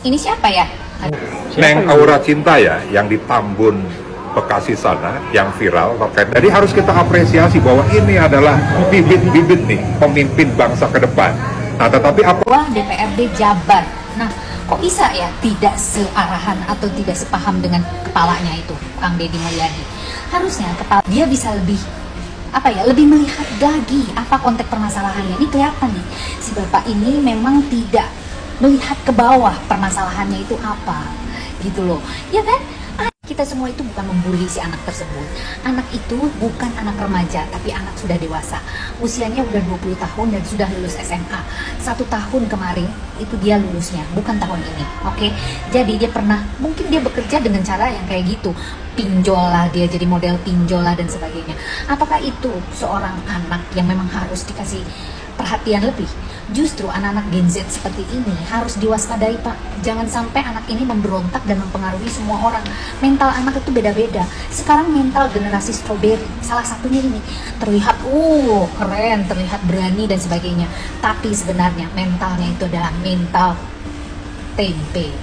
Ini siapa ya? Neng Aura Cinta ya, yang di Tambun Bekasi sana, yang viral terkait. Jadi harus kita apresiasi bahwa ini adalah bibit-bibit nih pemimpin bangsa ke depan. Nah, tetapi apa? Wah, DPRD Jabar. Nah, kok bisa ya tidak searahan atau tidak sepaham dengan kepalanya itu, Kang Deddy Mulyadi? Harusnya kepala dia bisa lebih lebih melihat lagi apa konteks permasalahannya. Ini kelihatan nih, si bapak ini memang tidak melihat ke bawah permasalahannya itu apa, gitu loh, ya kan? Kita semua itu bukan membuli si anak tersebut. Anak itu bukan anak remaja, tapi anak sudah dewasa. Usianya udah 20 tahun dan sudah lulus SMA. 1 tahun kemarin itu dia lulusnya, bukan tahun ini. Oke, jadi dia pernah, mungkin dia bekerja dengan cara yang kayak gitu. Pinjol lah, dia jadi model pinjol lah dan sebagainya. Apakah itu seorang anak yang memang harus dikasih perhatian lebih? Justru anak-anak Gen Z seperti ini harus diwaspadai, Pak. Jangan sampai anak ini memberontak dan mempengaruhi semua orang. Mental anak itu beda-beda. Sekarang mental generasi strawberry, salah satunya ini, terlihat keren, terlihat berani dan sebagainya. Tapi sebenarnya mentalnya itu adalah mental tempe,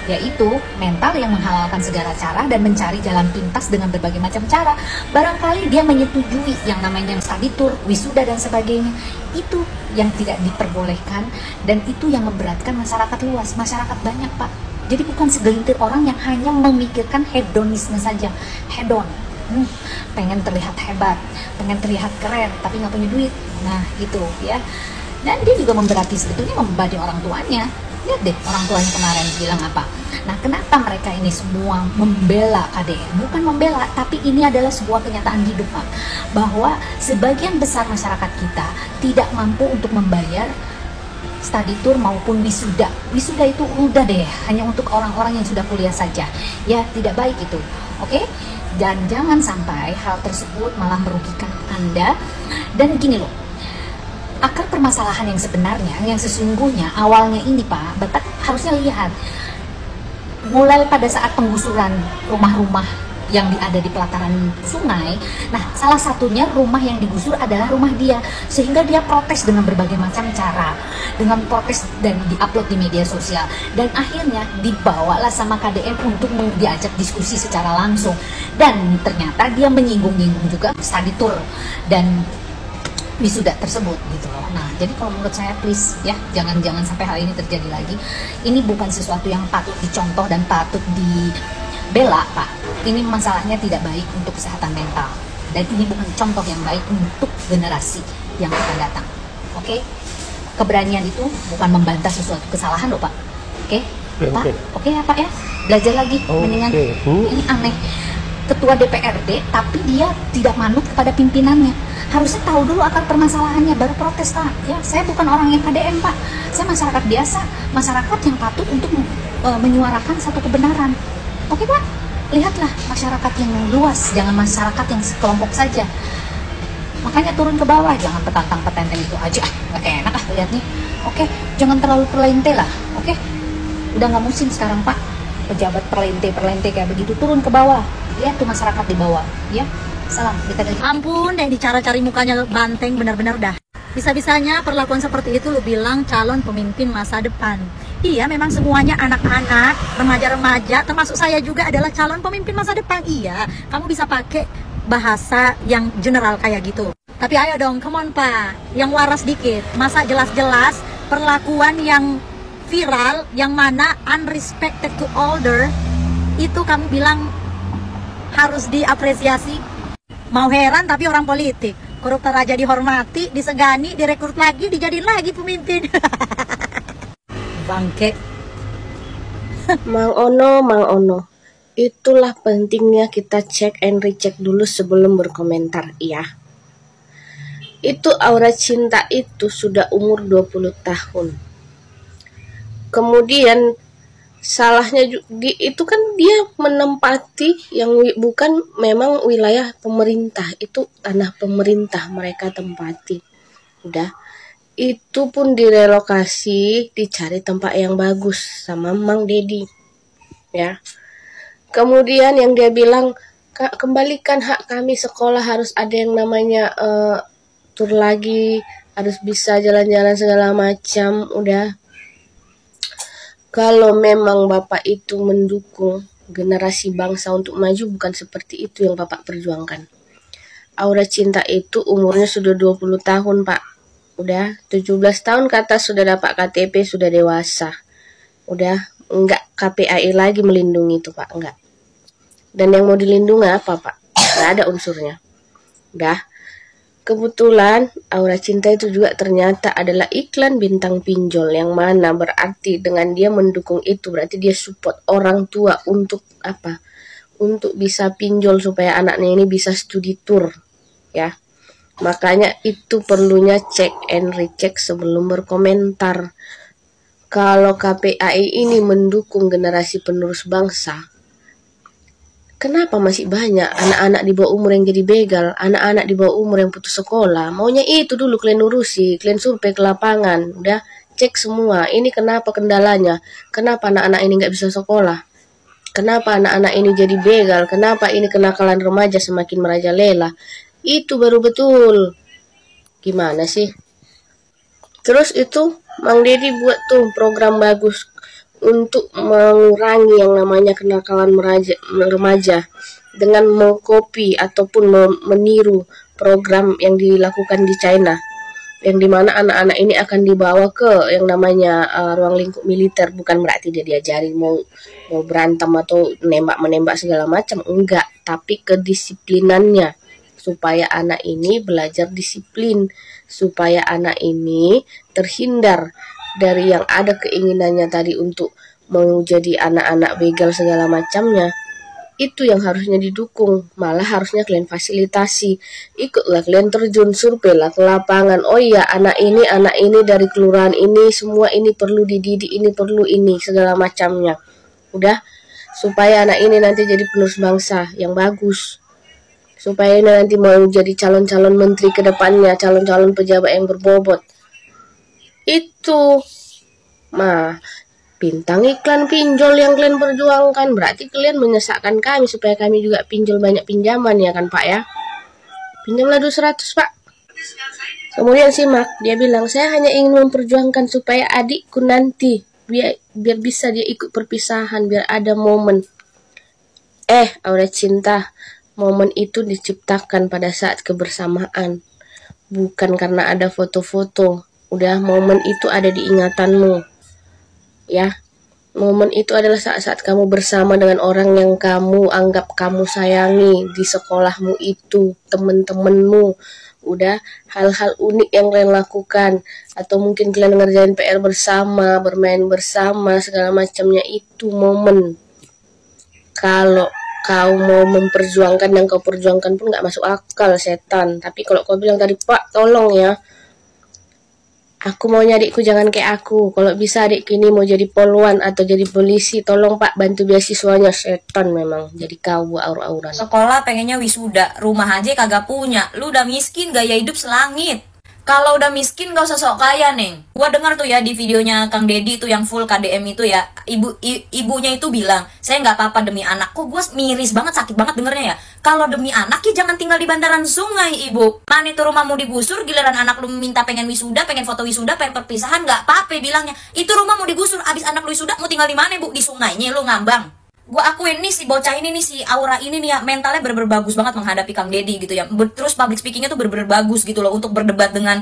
yaitu mental yang menghalalkan segala cara dan mencari jalan pintas dengan berbagai macam cara. Barangkali dia menyetujui yang namanya study tour, wisuda dan sebagainya. Itu yang tidak diperbolehkan dan itu yang memberatkan masyarakat luas, masyarakat banyak, Pak. Jadi bukan segelintir orang yang hanya memikirkan hedonisme saja, hedon. Pengen terlihat hebat, pengen terlihat keren, tapi nggak punya duit. Nah, itu ya. Dan dia juga memberati, sebetulnya membebani orang tuanya. Lihat deh orang tuanya kemarin bilang apa. Nah, kenapa mereka ini semua membela KDN? Bukan membela, tapi ini adalah sebuah kenyataan hidup, Pak. Bahwa sebagian besar masyarakat kita tidak mampu untuk membayar study tour maupun wisuda. Wisuda itu udah deh, hanya untuk orang-orang yang sudah kuliah saja. Ya, tidak baik itu. Oke? Dan jangan sampai hal tersebut malah merugikan Anda. Dan gini loh, akar permasalahan yang sebenarnya, yang sesungguhnya awalnya ini, Pak, Bapak harusnya lihat mulai pada saat penggusuran rumah-rumah yang ada di pelataran sungai. Nah, salah satunya rumah yang digusur adalah rumah dia, sehingga dia protes dengan berbagai macam cara, dengan protes dan diupload di media sosial, dan akhirnya dibawalah sama KDM untuk diajak diskusi secara langsung, dan ternyata dia menyinggung-nyinggung juga study tour dan wisuda tersebut gitu loh. Nah, jadi kalau menurut saya please ya, jangan sampai hal ini terjadi lagi. Ini bukan sesuatu yang patut dicontoh dan patut dibela, Pak. Ini masalahnya tidak baik untuk kesehatan mental, dan ini bukan contoh yang baik untuk generasi yang akan datang. Oke? Keberanian itu bukan membantah sesuatu kesalahan loh, Pak. Oke? Pak, oke ya, Pak ya? Belajar lagi, mendingan. Ini aneh. Ketua DPRD, tapi dia tidak manut kepada pimpinannya. Harusnya tahu dulu akar permasalahannya, baru protes, Pak. Ya, saya bukan orang yang KDM, Pak. Saya masyarakat biasa, masyarakat yang patut untuk menyuarakan satu kebenaran. Oke, Pak? Lihatlah masyarakat yang luas, jangan masyarakat yang sekelompok saja. Makanya turun ke bawah, jangan petantang-petenteng itu aja. Nggak enak lihatnya. Oke, jangan terlalu perlente lah. Oke? Udah nggak musim sekarang, Pak. Pejabat perlente kayak begitu, turun ke bawah. Lihat tuh masyarakat di bawah, ya. Salam, kita dari. Ampun deh, dicara-cari mukanya banteng benar-benar dah. Bisa-bisanya perlakuan seperti itu lu bilang calon pemimpin masa depan. Iya, memang semuanya anak-anak, remaja-remaja, termasuk saya juga adalah calon pemimpin masa depan. Iya, kamu bisa pakai bahasa yang general kayak gitu. Tapi ayo dong, come on Pak, yang waras dikit. Masa jelas-jelas perlakuan yang viral, yang mana unrespected to older, itu kamu bilang harus diapresiasi. Mau heran tapi orang politik, koruptor aja dihormati, disegani, direkrut lagi, dijadiin lagi pemimpin. Bangke. Mang Ono, itulah pentingnya kita cek and recheck dulu sebelum berkomentar, ya. Itu Aura Cinta itu sudah umur 20 tahun. Kemudian salahnya itu kan dia menempati yang bukan memang wilayah pemerintah, itu tanah pemerintah mereka tempati. Udah, itu pun direlokasi, dicari tempat yang bagus sama Mang Deddy, ya. Kemudian yang dia bilang, kembalikan hak kami sekolah, harus ada yang namanya tur lagi, harus bisa jalan-jalan segala macam. Udah, Kalau memang Bapak itu mendukung generasi bangsa untuk maju, bukan seperti itu yang Bapak perjuangkan. Aura Cinta itu umurnya sudah 20 tahun, Pak. Udah 17 tahun ke atas sudah dapat KTP, sudah dewasa. Udah enggak KPAI lagi melindungi itu, Pak, enggak. Dan yang mau dilindungi apa, Pak? Enggak ada unsurnya. Udah. Kebetulan Aura Cinta itu juga ternyata adalah iklan bintang pinjol, yang mana berarti dengan dia mendukung itu berarti dia support orang tua untuk apa? Untuk bisa pinjol supaya anaknya ini bisa studi tour, ya. Makanya itu perlunya cek and recheck sebelum berkomentar. Kalau KPAI ini mendukung generasi penerus bangsa, kenapa masih banyak anak-anak di bawah umur yang jadi begal, anak-anak di bawah umur yang putus sekolah? Maunya itu dulu kalian urusi, kalian survei ke lapangan, udah cek semua. Ini kenapa kendalanya? Kenapa anak-anak ini nggak bisa sekolah? Kenapa anak-anak ini jadi begal? Kenapa ini kenakalan remaja semakin merajalela? Itu baru betul. Gimana sih? Terus itu Mang Deddy buat tuh program bagus untuk mengurangi yang namanya kenakalan remaja dengan mengcopy ataupun meniru program yang dilakukan di China, yang dimana anak-anak ini akan dibawa ke yang namanya ruang lingkup militer. Bukan berarti dia diajari mau berantem atau menembak segala macam, enggak, tapi kedisiplinannya, supaya anak ini belajar disiplin, supaya anak ini terhindar dari yang ada keinginannya tadi untuk mau jadi anak-anak begal segala macamnya. Itu yang harusnya didukung, malah harusnya kalian fasilitasi. Ikutlah kalian terjun, surveilah ke lapangan. Oh iya, anak ini dari kelurahan ini, semua ini perlu dididik, ini perlu ini, segala macamnya. Udah, supaya anak ini nanti jadi penerus bangsa yang bagus. Supaya ini nanti mau jadi calon-calon menteri ke depannya, calon-calon pejabat yang berbobot. Itu bintang iklan pinjol yang kalian perjuangkan, berarti kalian menyesakkan kami supaya kami juga pinjol banyak pinjaman, ya kan Pak ya? Pinjamlah 200 Pak. Kemudian simak, dia bilang, saya hanya ingin memperjuangkan supaya adikku nanti biar bisa dia ikut perpisahan, biar ada momen. Aura Cinta, momen itu diciptakan pada saat kebersamaan, bukan karena ada foto-foto. Udah, momen itu ada di ingatanmu, ya. Momen itu adalah saat-saat kamu bersama dengan orang yang kamu anggap kamu sayangi di sekolahmu itu, temen-temenmu. Udah, hal-hal unik yang kalian lakukan, atau mungkin kalian ngerjain PR bersama, bermain bersama, segala macamnya, itu momen. Kalau kau mau memperjuangkan yang kau perjuangkan pun nggak masuk akal, setan. Tapi kalau kau bilang tadi, Pak, tolong ya, aku maunya adikku jangan kayak aku. Kalau bisa adikku ini mau jadi poluan atau jadi polisi, tolong Pak bantu beasiswanya. Setan memang, jadi kau aur-auran. Sekolah pengennya wisuda, rumah aja kagak punya. Lu udah miskin, gaya hidup selangit. Kalau udah miskin gak usah sok kaya, Neng. Gua dengar tuh ya di videonya Kang Deddy itu yang full KDM itu ya, ibunya itu bilang, saya nggak apa-apa demi anak. Kok gue miris banget, sakit banget dengernya ya. Kalau demi anak ya jangan tinggal di bantaran sungai, Ibu. Mana itu rumahmu digusur, giliran anak lu minta pengen wisuda, pengen foto wisuda, pengen perpisahan, nggak apa-apa bilangnya. Itu rumah mau digusur, abis anak lu wisuda mau tinggal di mana, Bu? Di sungainya lu ngambang. Gue akuin nih si bocah ini nih, si Aura ini nih ya, mentalnya bener-bener bagus banget menghadapi Kang Deddy gitu ya. Terus public speakingnya tuh bener-bener bagus gitu loh untuk berdebat dengan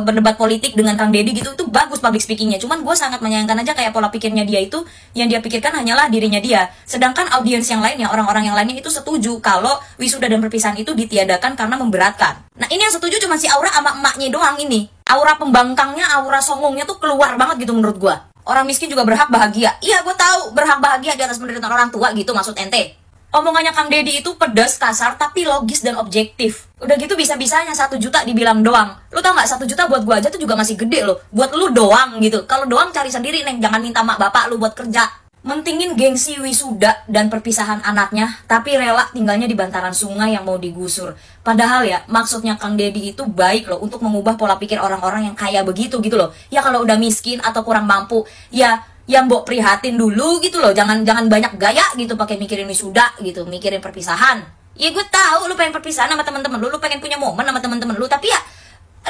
berdebat politik dengan Kang Deddy gitu. Itu bagus public speakingnya. Cuman gue sangat menyayangkan aja kayak pola pikirnya dia itu, yang dia pikirkan hanyalah dirinya dia. Sedangkan audiens yang lainnya, orang-orang yang lainnya itu setuju kalau wisuda dan perpisahan itu ditiadakan karena memberatkan. Nah ini yang setuju cuma si Aura sama emaknya doang ini. Aura pembangkangnya, aura songongnya tuh keluar banget gitu menurut gue. Orang miskin juga berhak bahagia. Iya, gue tahu berhak bahagia di atas penderitaan orang tua gitu maksud ente. Omongannya Kang Deddy itu pedas, kasar, tapi logis dan objektif. Udah gitu bisa-bisanya 1 juta dibilang doang. Lu tau gak, 1 juta buat gue aja tuh juga masih gede loh. Buat lu doang gitu. Kalau doang cari sendiri, Neng. Jangan minta mak bapak lu buat kerja. Mentingin gengsi wisuda dan perpisahan anaknya, tapi rela tinggalnya di bantaran sungai yang mau digusur. Padahal ya, maksudnya Kang Deddy itu baik loh untuk mengubah pola pikir orang-orang yang kaya begitu gitu loh. Ya kalau udah miskin atau kurang mampu, ya mbok prihatin dulu gitu loh. Jangan banyak gaya gitu pakai mikirin wisuda gitu, mikirin perpisahan. Ya gue tahu lu pengen perpisahan sama teman-teman lu pengen punya momen sama teman-teman lu, tapi ya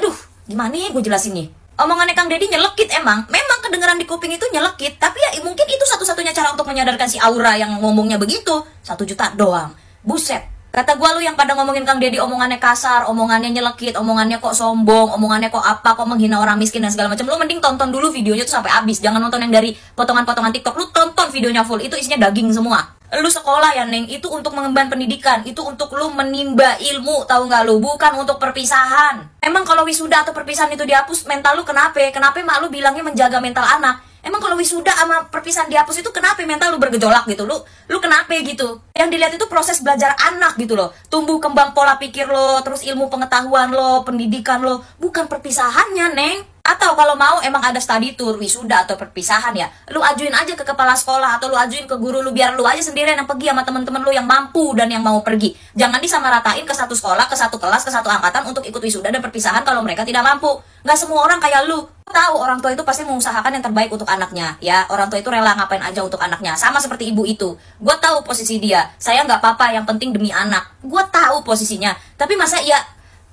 aduh, gimana ya gue jelasinnya? Omongannya Kang Deddy nyelekit emang. Memang kedengeran di kuping itu nyelekit. Tapi ya mungkin itu satu-satunya cara untuk menyadarkan si Aura yang ngomongnya begitu. 1 juta doang. Buset. Kata gua, lu yang pada ngomongin Kang Deddy omongannya kasar, omongannya nyelekit, omongannya kok sombong, omongannya kok apa, kok menghina orang miskin dan segala macam. Lu mending tonton dulu videonya tuh sampai habis. Jangan nonton yang dari potongan-potongan TikTok. Lu tonton videonya full. Itu isinya daging semua. Lu sekolah ya, Neng, itu untuk mengemban pendidikan, itu untuk lu menimba ilmu, tahu nggak lu? Bukan untuk perpisahan. Emang kalau wisuda atau perpisahan itu dihapus, mental lu kenapa? Kenapa mak lu bilangnya menjaga mental anak? Emang kalau wisuda sama perpisahan dihapus itu kenapa mental lu bergejolak gitu? Lu kenapa gitu? Yang dilihat itu proses belajar anak gitu loh. Tumbuh kembang pola pikir lo, terus ilmu pengetahuan lo, pendidikan lo, bukan perpisahannya, Neng. Atau kalau mau emang ada study tour, wisuda atau perpisahan ya, lu ajuin aja ke kepala sekolah atau lu ajuin ke guru lu, biar lu aja sendirian yang pergi sama temen-temen lu yang mampu dan yang mau pergi. Jangan disamaratain ke satu sekolah, ke satu kelas, ke satu angkatan untuk ikut wisuda dan perpisahan kalau mereka tidak mampu. Nggak semua orang kayak lu. Tahu orang tua itu pasti mengusahakan yang terbaik untuk anaknya, ya. Orang tua itu rela ngapain aja untuk anaknya. Sama seperti ibu itu. Gue tahu posisi dia. Saya nggak apa-apa, yang penting demi anak. Gue tahu posisinya. Tapi masa ya,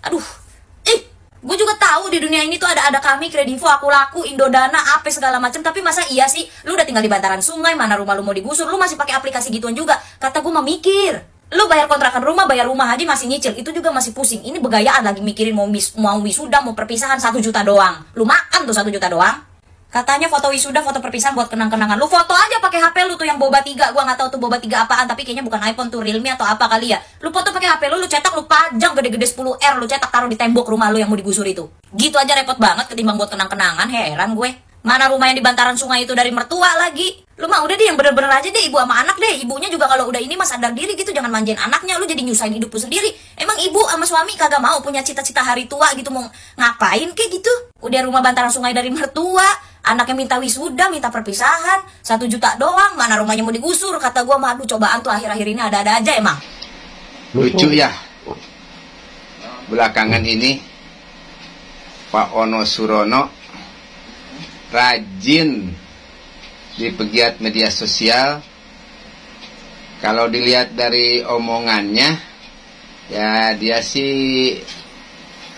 aduh. Gue juga tahu di dunia ini tuh ada kami, Kredivo, Aku Laku, Indodana, apa segala macam. Tapi masa iya sih, lu udah tinggal di bantaran sungai, mana rumah lu mau digusur, lu masih pakai aplikasi gituan juga. Kata gue mah mikir. Lu bayar kontrakan rumah, bayar rumah aja masih nyicil, itu juga masih pusing. Ini begayaan lagi mikirin mau wisuda, mau perpisahan 1 juta doang. Lu makan tuh 1 juta doang. Katanya foto wisuda, foto perpisahan buat kenang-kenangan. Lu foto aja pakai HP lu tuh yang boba 3. Gua nggak tahu tuh boba 3 apaan, tapi kayaknya bukan iPhone tuh, Realme atau apa kali ya. Lu foto pakai HP lu cetak, lu pajang gede-gede 10R, lu cetak taruh di tembok rumah lu yang mau digusur itu. Gitu aja repot banget ketimbang buat kenang-kenangan, heran gue. Mana rumah yang di bantaran sungai itu dari mertua lagi. Lu mah udah deh yang bener-bener aja deh, ibu sama anak deh. Ibunya juga kalau udah ini mah sadar diri gitu, jangan manjain anaknya, lu jadi nyusahin hidup lu sendiri. Emang ibu sama suami kagak mau punya cita-cita hari tua gitu, mau ngapain kayak gitu? Udah rumah bantaran sungai dari mertua, anaknya minta wisuda, minta perpisahan, 1 juta doang, mana rumahnya mau digusur. Kata gua mah, aduh cobaan tuh akhir-akhir ini ada-ada aja emang. Lucu ya, belakangan ini Pak Ono Surono rajin di pegiat media sosial. Kalau dilihat dari omongannya, ya dia sih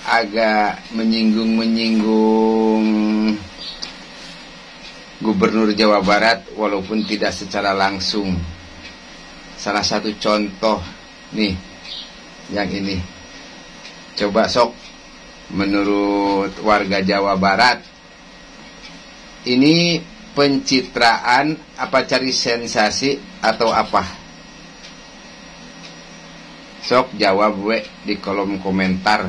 agak menyinggung Gubernur Jawa Barat walaupun tidak secara langsung. Salah satu contoh nih yang ini. Coba sok, menurut warga Jawa Barat ini pencitraan apa, cari sensasi atau apa? Sok jawab gue di kolom komentar.